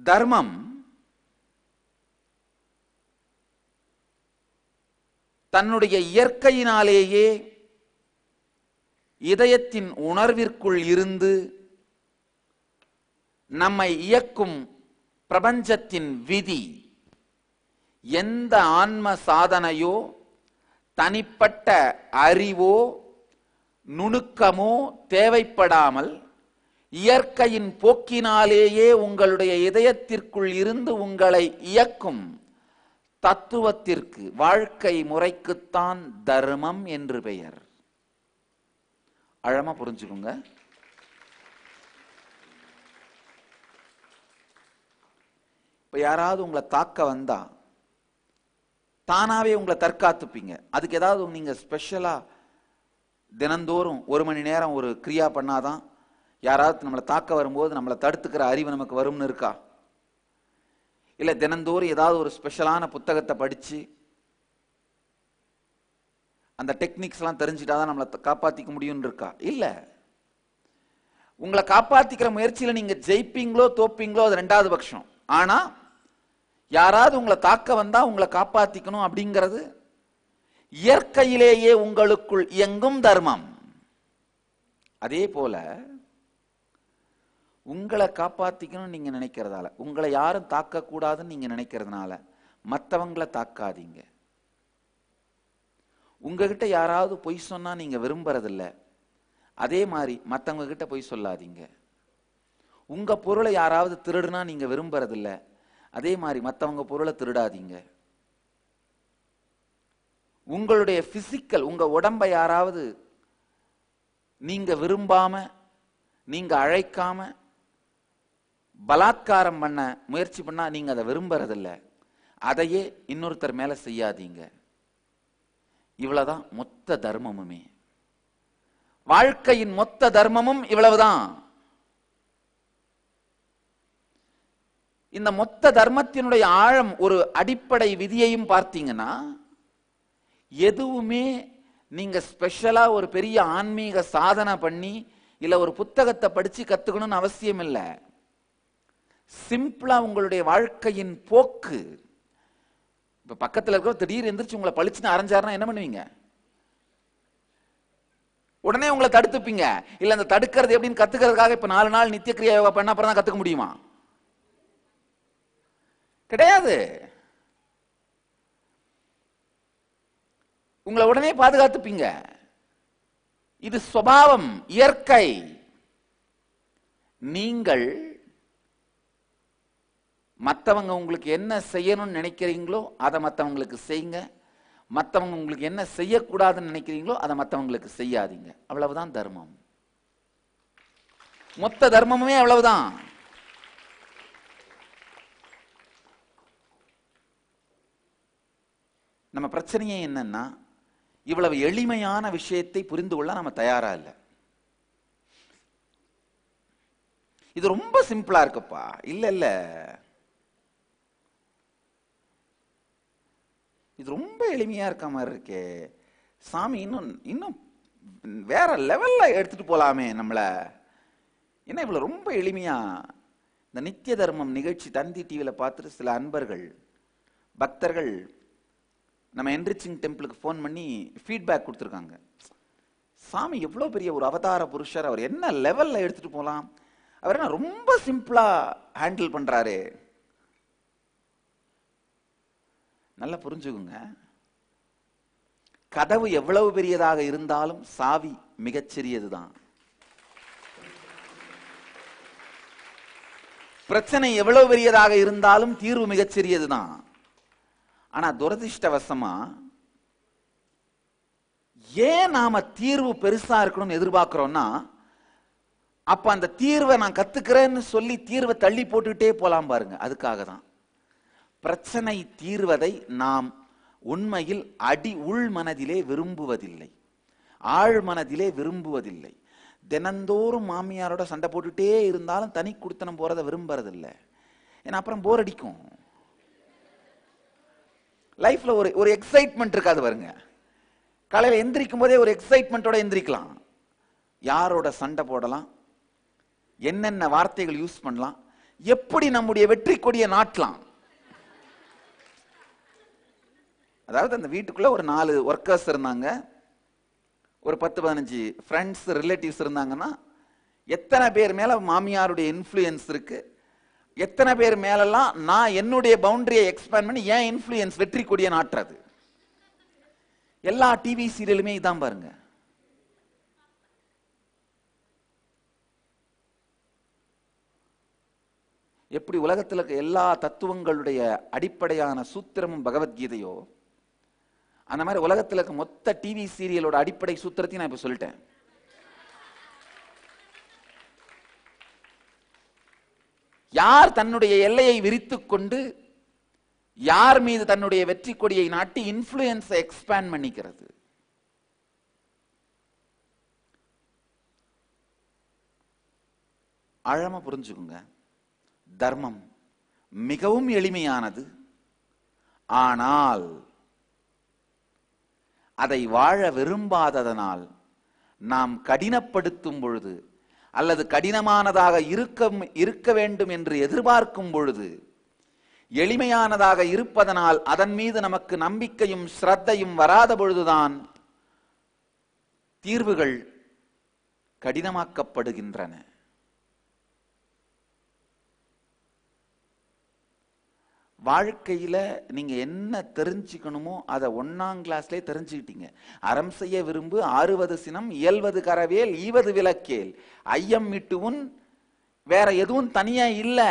தர்மம் தன்னுடைய இயற்கையினாலேயே இதயத்தின் உணர்விற்குள் இருந்து நம்மை இயக்கும் பிரபஞ்சத்தின் விதி. எந்த ஆன்ம சாதனையோ தனிப்பட்ட அறிவோ நுணுக்கமோ தேவைப்படாமல் இயற்கையின் போக்கினாலேயே உங்களுடைய இதயத்திற்குள் இருந்து உங்களை இயக்கும் தத்துவத்திற்கு, வாழ்க்கை முறைக்குத்தான் தர்மம் என்று பெயர். ஆழமா புரிஞ்சுக்குங்க. இப்ப யாராவது உங்களை தாக்க வந்தா தானாவே உங்களை தற்காத்துப்பீங்க. அதுக்கு ஏதாவது நீங்க ஸ்பெஷலா தினந்தோறும் 1 மணி நேரம் ஒரு கிரியா பண்ணாதான் யாராவது நம்மளை தாக்க வரும்போது நம்மளை தடுத்துக்கிற அறிவு நமக்கு வரும்னு இருக்கா? இல்ல தினந்தோறும் ஏதாவது ஒரு ஸ்பெஷலான புத்தகத்தை படிச்சு அந்த டெக்னிக்ஸ் எல்லாம் தெரிஞ்சுட்டாதான் நம்மளை காப்பாத்திக்க முடியும்னு இருக்கா? இல்ல. உங்களை காப்பாத்திக்கிற முயற்சியில நீங்க ஜெயிப்பீங்களோ தோப்பீங்களோ அது 2வது பட்சம். ஆனா யாராவது உங்களை தாக்க வந்தா உங்களை காப்பாத்திக்கணும் அப்படிங்கிறது இயற்கையிலேயே உங்களுக்குள் இயங்கும் தர்மம். அதே போல உங்களை காப்பாத்திக்கணும் நீங்க நினைக்கிறதால, உங்களை யாரும் தாக்க கூடாதுன்னு நீங்க நினைக்கிறதுனால மற்றவங்களை தாக்காதீங்க. உங்ககிட்ட யாராவது பொய் சொன்னா நீங்க விரும்புறதில்ல, அதே மாதிரி மற்றவங்க கிட்ட பொய் சொல்லாதீங்க. உங்க பொருளை யாராவது திருடுனா நீங்க விரும்புறதில்ல, அதே மாதிரி மற்றவங்க பொருளை திருடாதீங்க. உங்களுடைய பிசிக்கல், உங்க உடம்பை யாராவது நீங்க விரும்பாம நீங்க அழைக்காம பலாத்காரம் பண்ண முயற்சி பண்ணா நீங்க அதை விரும்புறதில்ல, அதையே இன்னொருத்தர் மேல செய்யாதீங்க. இவ்வளவுதான் மொத்த தர்மமுமே. வாழ்க்கையின் மொத்த தர்மமும் இவ்வளவுதான். இந்த மொத்த தர்மத்தினுடைய ஆழம், ஒரு அடிப்படை விதியையும் பார்த்தீங்கன்னா, எதுவுமே நீங்க ஸ்பெஷலா ஒரு பெரிய ஆன்மீக சாதனை பண்ணி இல்ல ஒரு புத்தகத்தை படிச்சு கத்துக்கணும்னு அவசியம் இல்லை. சிம்பிளா உங்களுடைய வாழ்க்கையின் போக்கு. இப்ப பக்கத்துல இருக்கிற திடீர் எந்திரிச்சு உங்களை பழிச்சுன்னு அரைஞ்சாருன்னா என்ன பண்ணுவீங்க? உடனே உங்களை தடுத்துப்பீங்க. இல்ல அந்த தடுக்கிறது எப்படின்னு கத்துக்கிறதுக்காக இப்ப 4 நாள் நித்திய கிரியா யோகா பண்ண அப்புறம் தான் கத்துக்க முடியுமா? கிடையாது. உங்களை உடனே பாதுகாத்துப்பீங்க. இது சுபாவம், இயற்கை. நீங்கள் மற்றவங்க உங்களுக்கு என்ன செய்யணும்னு நினைக்கிறீங்களோ அதை மற்றவங்களுக்கு செய்யுங்க. மற்றவங்க உங்களுக்கு என்ன செய்யக்கூடாதுன்னு நினைக்கிறீங்களோ அதை மற்றவங்களுக்கு செய்யாதீங்க. அவ்வளவுதான் தர்மம். மொத்த தர்மமுமே அவ்வளவுதான். நம்ம பிரச்சனையே என்னன்னா, இவ்வளவு எளிமையான விஷயத்தை புரிந்து கொள்ள நம்ம தயாரா இல்லை. இது ரொம்ப சிம்பிளா இருக்குப்பா. இல்ல இல்ல, இது ரொம்ப எளிமையா இருக்க மாதிரி இருக்கே சாமி, இன்னும் வேற லெவல்ல எடுத்துட்டு போலாமே நம்மள, என்ன இவ்வளவு ரொம்ப எளிமையா. இந்த நித்திய தர்மம் நிகழ்ச்சி தந்தி டிவியில பார்த்துட்டு சில அன்பர்கள் பக்தர்கள் நம்ம என்ரிச்சிங் டெம்பிளுக்கு ஃபோன் பண்ணி ஃபீட்பேக் கொடுத்துருக்காங்க. சாமி எவ்வளோ பெரிய ஒரு அவதார புருஷர், அவர் என்ன லெவல்ல எடுத்துட்டு போகலாம், அவர் என்ன ரொம்ப சிம்பிளா ஹேண்டில் பண்றாரு. நல்லா புரிஞ்சுக்குங்க. கதவு எவ்வளவு பெரியதாக இருந்தாலும் சாவி மிகச்சிறியதுதான். பிரச்சனை எவ்வளவு பெரியதாக இருந்தாலும் தீர்வு மிகச்சிறியதுதான். ஆனா துரதிர்ஷ்டவசமா ஏன் நாம தீர்வு பெருசா இருக்கணும்னு எதிர்பார்க்கிறோம்னா, அப்ப அந்த தீர்வை நான் கத்துக்கிறேன்னு சொல்லி தீர்வை தள்ளி போட்டுக்கிட்டே போலாம் பாருங்க. அதுக்காக தான் பிரச்சனை தீர்வதை நாம் உண்மையில் உள் மனதிலே விரும்புவதில்லை, ஆழ் மனதிலே விரும்புவதில்லை. தினந்தோறும் மாமியாரோட சண்டை போட்டுட்டே இருந்தாலும் தனி குடித்தனம் போறதை விரும்புறதில்லை. ஏன்னா அப்புறம் போர் அடிக்கும். லைஃப்ல ஒரு எக்ஸைட்மெண்ட் இருக்காது பாருங்க. காலையில் எந்திரிக்கும் போதே ஒரு எக்ஸைட்மெண்டோட எந்திரிக்கலாம். யாரோட சண்டை போடலாம், என்னென்ன வார்த்தைகள் யூஸ் பண்ணலாம், எப்படி நம்முடைய வெற்றி கொடியை நாட்டலாம். அதாவது அந்த வீட்டுக்குள்ள ஒரு 4 ஒர்க்கர்ஸ் இருந்தாங்க, ஒரு 10-15 ஃப்ரெண்ட்ஸ் ரிலேட்டிவ்ஸ் இருந்தாங்கன்னா, எத்தனை பேர் மேல மாமியாருடைய இன்ஃப்ளூயன்ஸ் இருக்கு, எத்தனை பேர் மேலெல்லாம் நான் என்னுடைய பவுண்டரியை எக்ஸ்பேண்ட் பண்ணி ஏன் இன்ஃப்ளூயன்ஸ் வெற்றி கொடியை நாட்டுறது. எல்லா டிவி சீரியலுமே இதான் பாருங்க. எப்படி உலகத்தில் இருக்க எல்லா தத்துவங்களுடைய அடிப்படையான சூத்திரமும் பகவத்கீதையோ, அந்த மாதிரி உலகத்தில் இருக்க மொத்த டிவி சீரியலோட அடிப்படை சூத்திரத்தையும் நான் இப்ப சொல்லிட்டேன். யார் தன்னுடைய எல்லையை விரித்துக் கொண்டு யார் மீது தன்னுடைய வெற்றி கொடியை நாட்டி இன்ஃப்ளூயன்ஸ் எக்ஸ்பேண்ட் பண்ணிக்கிறது. ஆழமா புரிஞ்சுக்குங்க. தர்மம் மிகவும் எளிமையானது. ஆனால் அதை வாழ விரும்பாததனால் நாம் கடினப்படுத்தும் பொழுது அல்லது கடினமானதாக இருக்க வேண்டும் என்று எதிர்பார்க்கும் பொழுது, எளிமையானதாக இருப்பதனால் அதன் மீது நமக்கு நம்பிக்கையும் ஸ்ரத்தையும் வராத பொழுதுதான் தீர்வுகள் கடினமாக்கப்படுகின்றன. வாழ்க்கையில நீங்க என்ன தெரிஞ்சுக்கணுமோ அதை 1ஆம் கிளாஸ்லயே தெரிஞ்சுக்கிட்டீங்க. அறம் செய்ய விரும்பு, ஆறுவது சினம், இயல்வது கரவேல், ஈவது விளக்கேல், ஐயம் மிட்டுவுன், வேற எதுவும் தனியா இல்ல.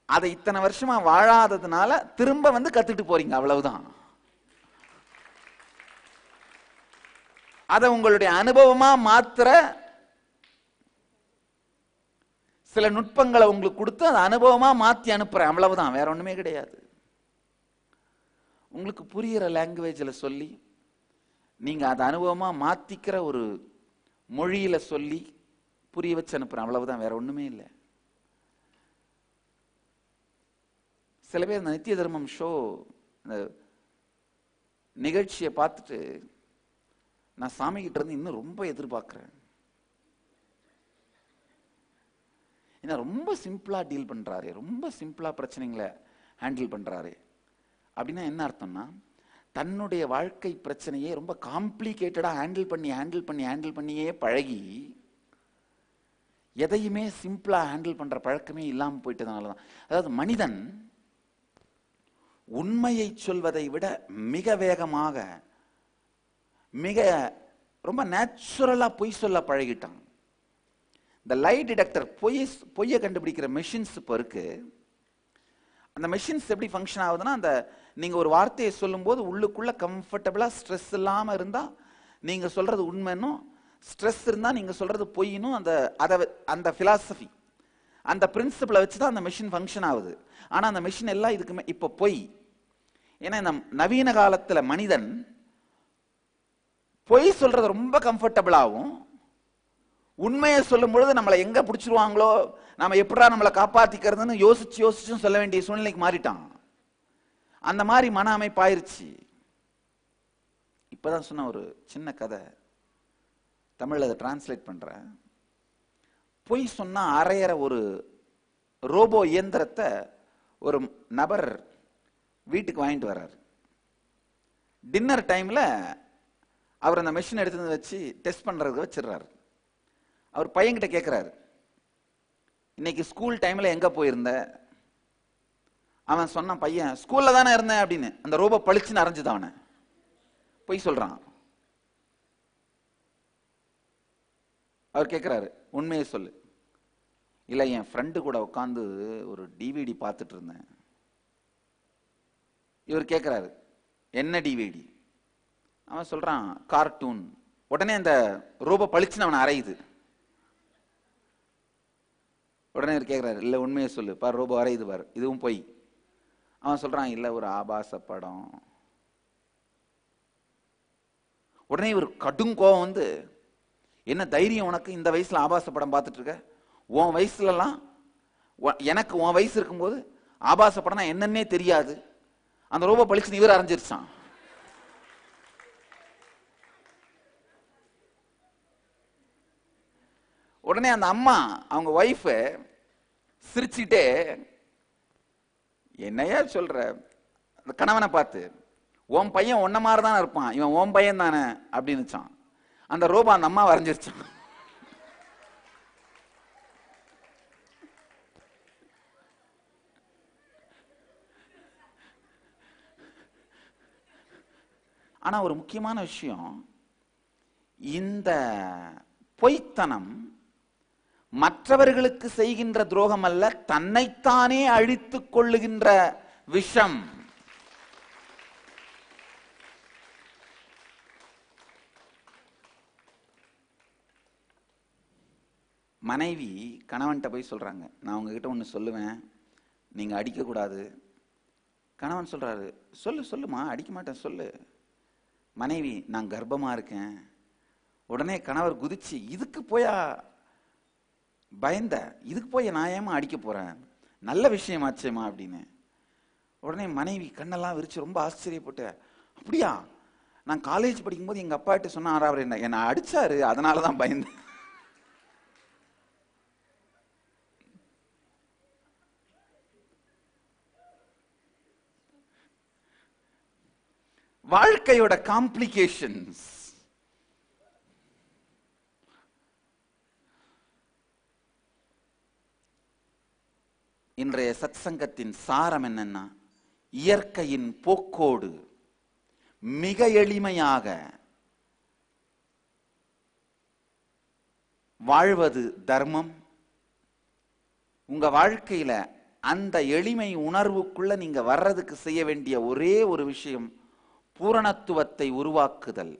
அதை இத்தனை வருஷமா வாழாததுனால திரும்ப வந்து கத்துட்டு போறீங்க, அவ்வளவுதான். அதை உங்களுடைய அனுபவமா மாத்திர சில நுட்பங்களை உங்களுக்கு கொடுத்து அந்த அனுபவமா மாத்தி அனுப்புறேன், அவ்வளவுதான், வேற ஒண்ணுமே கிடையாது. உங்களுக்கு புரியுற லாங்குவேஜ்ல சொல்லி நீங்க அதை அனுபவமா மாத்திக்கிற ஒரு மொழியில சொல்லி புரிய வச்சு அனுப்புறேன், அவ்வளவுதான், வேற ஒண்ணுமே இல்லை. சில பேர் இந்த நித்திய தர்மம் ஷோ நிகழ்ச்சியை பார்த்துட்டு நான் சாமி கிட்ட இருந்து இன்னும் ரொம்ப எதிர்பார்க்கிறேன். ரொம்ப சிம்பிளா டீல் பண்றாரு, ரொம்ப சிம்பிளா பிரச்சனைகளை ஹேண்டில் பண்றாரு. அப்படின்னா என்ன அர்த்தம்னா, தன்னுடைய வாழ்க்கை பிரச்சனையே ரொம்ப காம்ப்ளிகேட்டடா ஹேண்டில் பண்ணியே பழகி எதையுமே சிம்பிளா ஹேண்டில் பண்ற பழக்கமே இல்லாம போயிட்டதுனாலதான். அதாவது மனிதன் உண்மையை சொல்வதை விட மிக வேகமாக மிக ரொம்ப நேச்சுரலா பொய் சொல்ல பழகிட்டான். இந்த லை டிடெக்டர், பொய்யை கண்டுபிடிக்கிற மெஷின்ஸ் இப்போ இருக்கு. அந்த மெஷின்ஸ் எப்படி ஃபங்க்ஷன் ஆகுதுன்னா, அந்த நீங்க ஒரு வார்த்தையை சொல்லும் போது உள்ளுக்குள்ள கம்ஃபர்டபுளா ஸ்ட்ரெஸ் இல்லாம இருந்தா நீங்க சொல்றது உண்மைன்னும், ஸ்ட்ரெஸ் இருந்தா நீங்க சொல்றது பொய்னும், அந்த பிலாசபி, அந்த பிரின்சிபலை வச்சுதான் அந்த மெஷின் ஃபங்க்ஷன் ஆகுது. ஆனா அந்த மெஷின் எல்லாம் இதுக்குமே இப்ப பொய். ஏன்னா இந்த நவீன காலத்துல மனிதன் பொய் சொல்றது ரொம்ப கம்ஃபர்டபுளாகவும், உண்மையை சொல்லும் பொழுது நம்மளை எங்க பிடிச்சிருவாங்களோ, நம்ம எப்படா நம்மளை காப்பாத்திக்கிறதுன்னு யோசிச்சும் சொல்ல வேண்டிய சூழ்நிலைக்கு மாறிட்டான். அந்த மாதிரி மன அமைப்பாயிருச்சு. இப்பதான் சொன்ன ஒரு சின்ன கதை, தமிழ்ல அதை டிரான்ஸ்லேட் பண்றேன். பொய் சொன்னா அரையற ஒரு ரோபோ இயந்திரத்தை ஒரு நபர் வீட்டுக்கு வாங்கிட்டு வர்றாரு. டின்னர் டைம்ல அவர் அந்த மெஷின் எடுத்து வச்சு டெஸ்ட் பண்றதுக்கு வச்சிடறாரு. அவர் பையன்கிட்ட கேட்கிறாரு, இன்னைக்கு ஸ்கூல் டைம்ல எங்க போயிருந்த? அவன் சொன்னான், பையன் ஸ்கூல்ல தானே இருந்தேன் அப்படின்னு. அந்த ரோபோ பளிச்சுன்னு அரைஞ்சுதான் அவனை. பொய் சொல்றான். அவர் கேட்கிறாரு, உண்மையை சொல்லு. இல்ல, என் ஃப்ரெண்டு கூட உட்காந்து ஒரு டிவிடி பார்த்துட்டு இருந்தேன். இவர் கேட்கிறாரு, என்ன டிவிடி? அவன் சொல்றான், கார்ட்டூன். உடனே அந்த ரோபோ பளிச்சுன்னு அவனை அரையுது. உடனே இவர் கேட்கிறாரு, இல்ல உண்மையை சொல்லு, பார் ரோபோ அரையுது பாரு, இதுவும் பொய். அவன் சொல்றான், இல்ல ஒரு ஆபாச படம். உடனே இவர் கடும் கோபம் வந்து, என்ன தைரியம் உனக்கு இந்த வயசுல ஆபாச படம் பார்த்துட்டு இருக்க? உன் வயசுல எல்லாம், எனக்கு உன் வயசு இருக்கும்போது ஆபாச படம்னா என்னன்னே தெரியாது. அந்த ரோபோ பளிச்சுன்னு இவர் அரைஞ்சிருச்சான். உடனே அந்த அம்மா அவங்க ஒய்ஃப் சிரிச்சுட்டே, என்னையா சொல்ற, அந்த கணவனை பார்த்து, உன் பையன் உன்ன மாதிரி தானே இருப்பான், இவன் உன் பையன் தானே அப்படின்னுச்சான். அந்த ரோபா அந்த அம்மா வரைஞ்சிருச்சான். ஆனா ஒரு முக்கியமான விஷயம், இந்த பொய்த்தனம் மற்றவர்களுக்கு செய்கின்ற துரோகம் அல்ல, தன்னைத்தானே அழித்துக் கொள்ளுகின்ற விஷம். மனைவி கணவன்கிட்ட போய் சொல்றாங்க, நான் உங்ககிட்ட ஒன்று சொல்லுவேன், நீங்க அடிக்க கூடாது. கணவன் சொல்றாரு, சொல்லு சொல்லுமா, அடிக்க மாட்டேன் சொல்லு. மனைவி, நான் கர்ப்பமா இருக்கேன். உடனே கணவர் குதிச்சு, இதுக்கு போயா பயந்த, இதுக்கு போய் நான் ஏமா அடிக்க போறேன், நல்ல விஷயமாச்சேமா அப்படின்னு. உடனே மனைவி கண்ணெல்லாம் விரிச்சு ரொம்ப ஆச்சரியப்பட்டு, அப்படியா, நான் காலேஜ் படிக்கும்போது எங்க அப்பா கிட்ட சொன்னா அவர் என்ன அடிச்சாரு, அதனாலதான் பயந்தேன். வாழ்க்கையோட காம்ப்ளிகேஷன்ஸ். இன்றைய சத்சங்கத்தின் சாரம் என்னன்னா, இயற்கையின் போக்கோடு மிக எளிமையாக வாழ்வது தர்மம். உங்க வாழ்க்கையில அந்த எளிமை உணர்வுக்குள்ள நீங்க வர்றதுக்கு செய்ய வேண்டிய ஒரே ஒரு விஷயம், பூரணத்துவத்தை உருவாக்குதல்.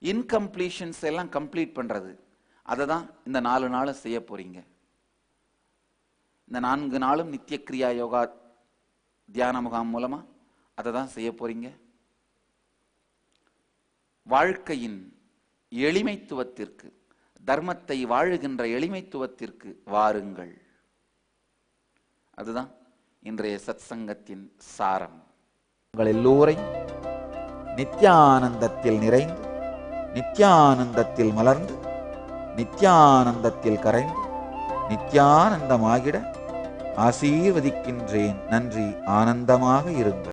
இன்கம்ப்ளீஷன்ஸ் எல்லாம் கம்ப்ளீட் பண்றது. அதை தான் இந்த 4 நாளும் செய்ய போறீங்க. இந்த 4 நாளும் நித்திய கிரியா யோகா தியான முகாம் மூலமா அதை தான் செய்ய போறீங்க. வாழ்க்கையின் எளிமைத்துவத்திற்கு, தர்மத்தை வாழுகின்ற எளிமைத்துவத்திற்கு வாருங்கள். அதுதான் இன்றைய சத்சங்கத்தின் சாரம். உங்கள் எல்லோரையும் நித்யானந்தத்தில் நிறைந்து, நித்யானந்தத்தில் மலர்ந்து, நித்யானந்தத்தில் கரைந்து, நித்யானந்தமாகிட ஆசீர்வதிக்கின்றேன். நன்றி. ஆனந்தமாக இருங்கள்.